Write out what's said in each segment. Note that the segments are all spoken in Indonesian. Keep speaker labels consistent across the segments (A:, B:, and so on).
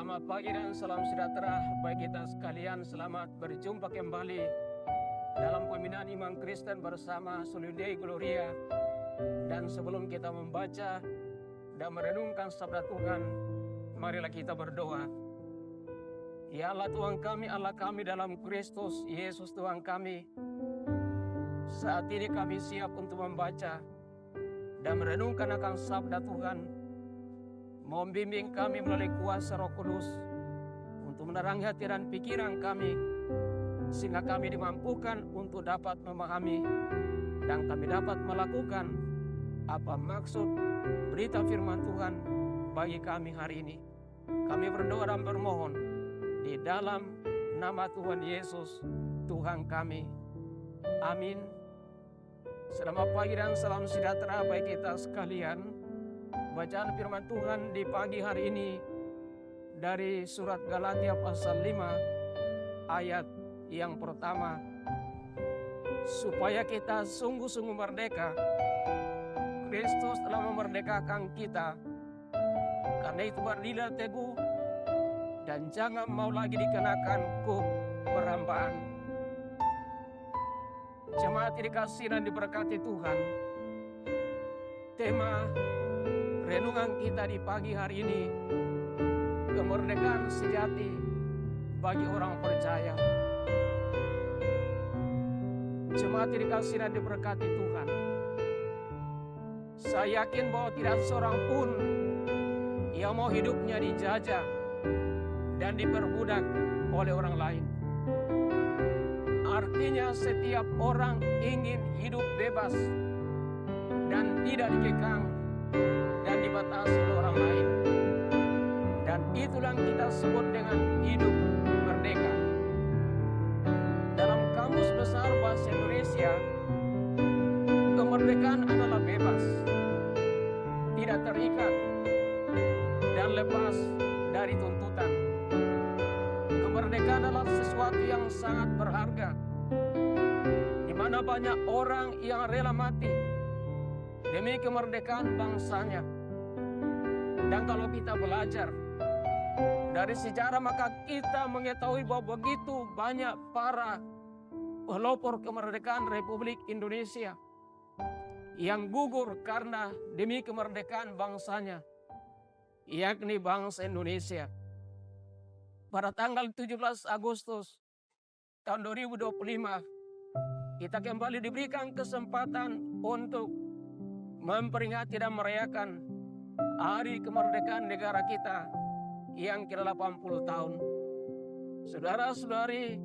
A: Selamat pagi dan salam sejahtera bagi kita sekalian. Selamat berjumpa kembali dalam pembinaan iman Kristen bersama Soli Dei Gloria. Dan sebelum kita membaca dan merenungkan sabda Tuhan, marilah kita berdoa. Ya Allah Tuhan kami, Allah kami dalam Kristus Yesus Tuhan kami, saat ini kami siap untuk membaca dan merenungkan akan sabda Tuhan. Membimbing kami melalui kuasa Roh Kudus untuk menerangi hati dan pikiran kami, sehingga kami dimampukan untuk dapat memahami dan kami dapat melakukan apa maksud berita firman Tuhan bagi kami hari ini. Kami berdoa dan bermohon di dalam nama Tuhan Yesus Tuhan kami. Amin. Selamat pagi dan salam sejahtera bagi kita sekalian. Bacaan firman Tuhan di pagi hari ini dari surat Galatia pasal 5 ayat yang pertama. Supaya kita sungguh-sungguh merdeka, Kristus telah memerdekakan kita. Karena itu berdirilah teguh dan jangan mau lagi dikenakan kuk perhambaan. Jemaat dikasihi dan diberkati Tuhan, tema renungan kita di pagi hari ini, kemerdekaan sejati bagi orang percaya. Jemaat dikasihi dan diberkati Tuhan, saya yakin bahwa tidak seorang pun yang mau hidupnya dijajah dan diperbudak oleh orang lain. Artinya setiap orang ingin hidup bebas dan tidak dikekang dan dibatasi oleh orang lain. Dan itulah yang kita sebut dengan hidup merdeka. Dalam Kamus Besar Bahasa Indonesia, kemerdekaan adalah bebas, tidak terikat, dan lepas dari tuntutan. Kemerdekaan adalah sesuatu yang sangat berharga, di mana banyak orang yang rela mati demi kemerdekaan bangsanya. Dan kalau kita belajar dari sejarah, maka kita mengetahui bahwa begitu banyak para pelopor kemerdekaan Republik Indonesia yang gugur karena demi kemerdekaan bangsanya, yakni bangsa Indonesia. Pada tanggal 17 Agustus tahun 2025, kita kembali diberikan kesempatan untuk memperingati dan merayakan hari kemerdekaan negara kita yang ke-80 tahun. Saudara-saudari,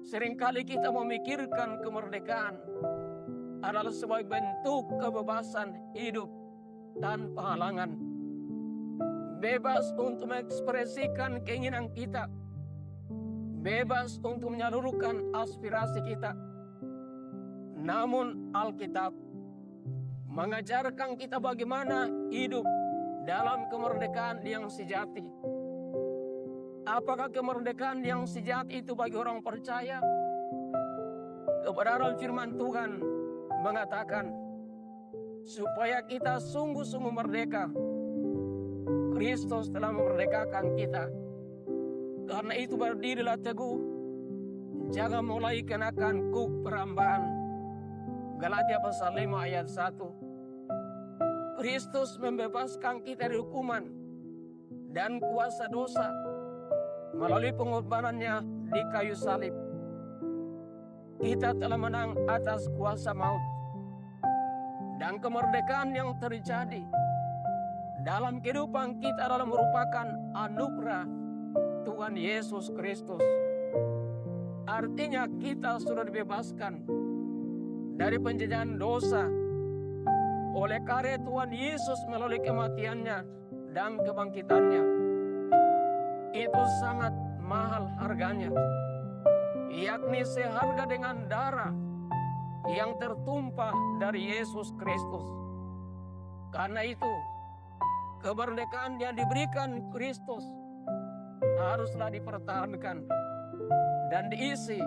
A: seringkali kita memikirkan kemerdekaan adalah sebagai bentuk kebebasan hidup tanpa halangan. Bebas untuk mengekspresikan keinginan kita, bebas untuk menyalurkan aspirasi kita. Namun Alkitab mengajarkan kita bagaimana hidup dalam kemerdekaan yang sejati. Apakah kemerdekaan yang sejati itu bagi orang percaya? Kebenaran firman Tuhan mengatakan, supaya kita sungguh-sungguh merdeka, Kristus telah memerdekakan kita. Karena itu berdirilah teguh, jangan mulai kenakan kuk perhambaan. Galatia pasal 5 ayat 1. Kristus membebaskan kita dari hukuman dan kuasa dosa melalui pengorbanannya di kayu salib. Kita telah menang atas kuasa maut, dan kemerdekaan yang terjadi dalam kehidupan kita adalah merupakan anugerah Tuhan Yesus Kristus. Artinya kita sudah dibebaskan dari penjajahan dosa oleh karya Tuhan Yesus melalui kematiannya dan kebangkitannya. Itu sangat mahal harganya, yakni seharga dengan darah yang tertumpah dari Yesus Kristus. Karena itu, kemerdekaan yang diberikan Kristus haruslah dipertahankan dan diisi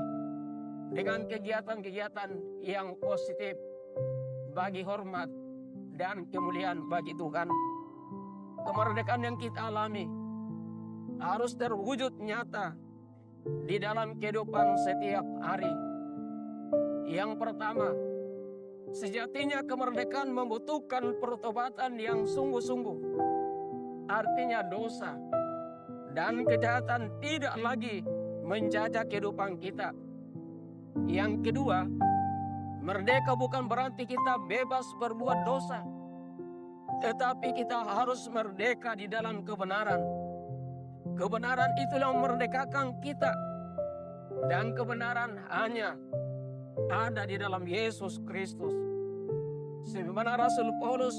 A: dengan kegiatan-kegiatan yang positif bagi hormat dan kemuliaan bagi Tuhan. Kemerdekaan yang kita alami harus terwujud nyata di dalam kehidupan setiap hari. Yang pertama, sejatinya kemerdekaan membutuhkan pertobatan yang sungguh-sungguh. Artinya dosa dan kejahatan tidak lagi menjajah kehidupan kita. Yang kedua, merdeka bukan berarti kita bebas berbuat dosa, tetapi kita harus merdeka di dalam kebenaran. Kebenaran itulah yang memerdekakan kita, dan kebenaran hanya ada di dalam Yesus Kristus. Sebagaimana Rasul Paulus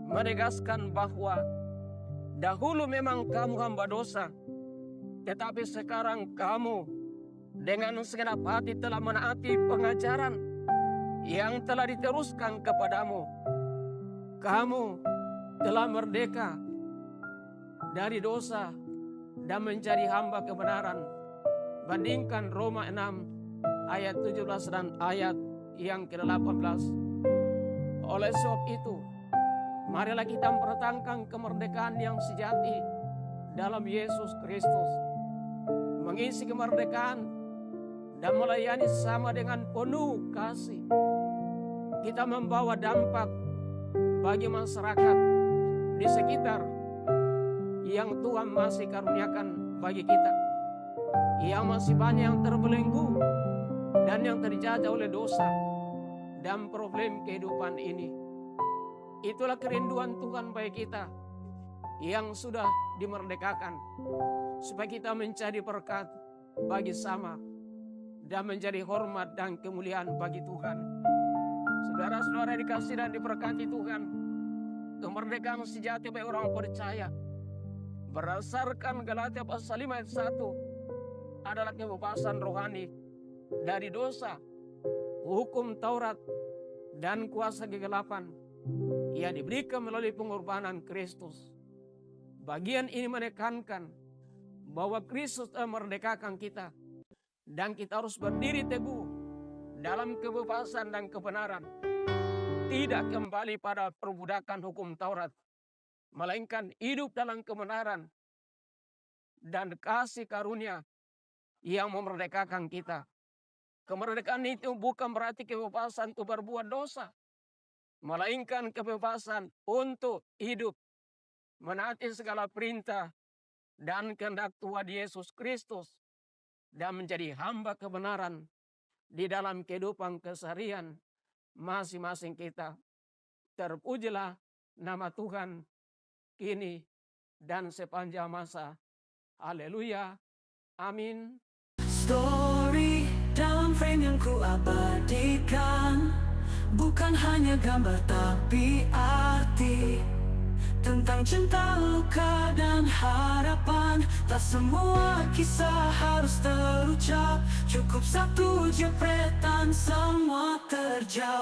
A: menegaskan bahwa dahulu memang kamu hamba dosa, tetapi sekarang kamu dengan segenap hati telah menaati pengajaran yang telah diteruskan kepadamu. Kamu telah merdeka dari dosa dan menjadi hamba kebenaran. Bandingkan Roma 6 ayat 17 dan ayat yang ke-18. Oleh sebab itu, marilah kita mempertahankan kemerdekaan yang sejati dalam Yesus Kristus. Mengisi kemerdekaan dan melayani sama dengan penuh kasih. Kita membawa dampak bagi masyarakat di sekitar yang Tuhan masih karuniakan bagi kita, yang masih banyak yang terbelenggu dan yang terjajah oleh dosa dan problem kehidupan ini. Itulah kerinduan Tuhan bagi kita yang sudah dimerdekakan, supaya kita menjadi berkat bagi sama dan menjadi hormat dan kemuliaan bagi Tuhan. Saudara-saudara dikasih dan diberkati Tuhan, kemerdekaan sejati bagi orang percaya berdasarkan Galatia pasal 5 ayat 1 adalah kebebasan rohani dari dosa, hukum Taurat, dan kuasa kegelapan yang diberikan melalui pengorbanan Kristus. Bagian ini menekankan bahwa Kristus telah memerdekakan kita, dan kita harus berdiri teguh dalam kebebasan dan kebenaran, tidak kembali pada perbudakan hukum Taurat, melainkan hidup dalam kebenaran dan kasih karunia yang memerdekakan kita. Kemerdekaan itu bukan berarti kebebasan untuk berbuat dosa, melainkan kebebasan untuk hidup menaati segala perintah dan kehendak Tuhan Yesus Kristus dan menjadi hamba kebenaran di dalam kehidupan keseharian masing-masing kita. Terpujilah nama Tuhan kini dan sepanjang masa. Haleluya. Amin.
B: Story dalam frame yang ku abadikan, bukan hanya gambar tapi arti tentang cinta, luka, dan harapan. Tak semua kisah harus terucap, cukup satu jepretan semua terjawab.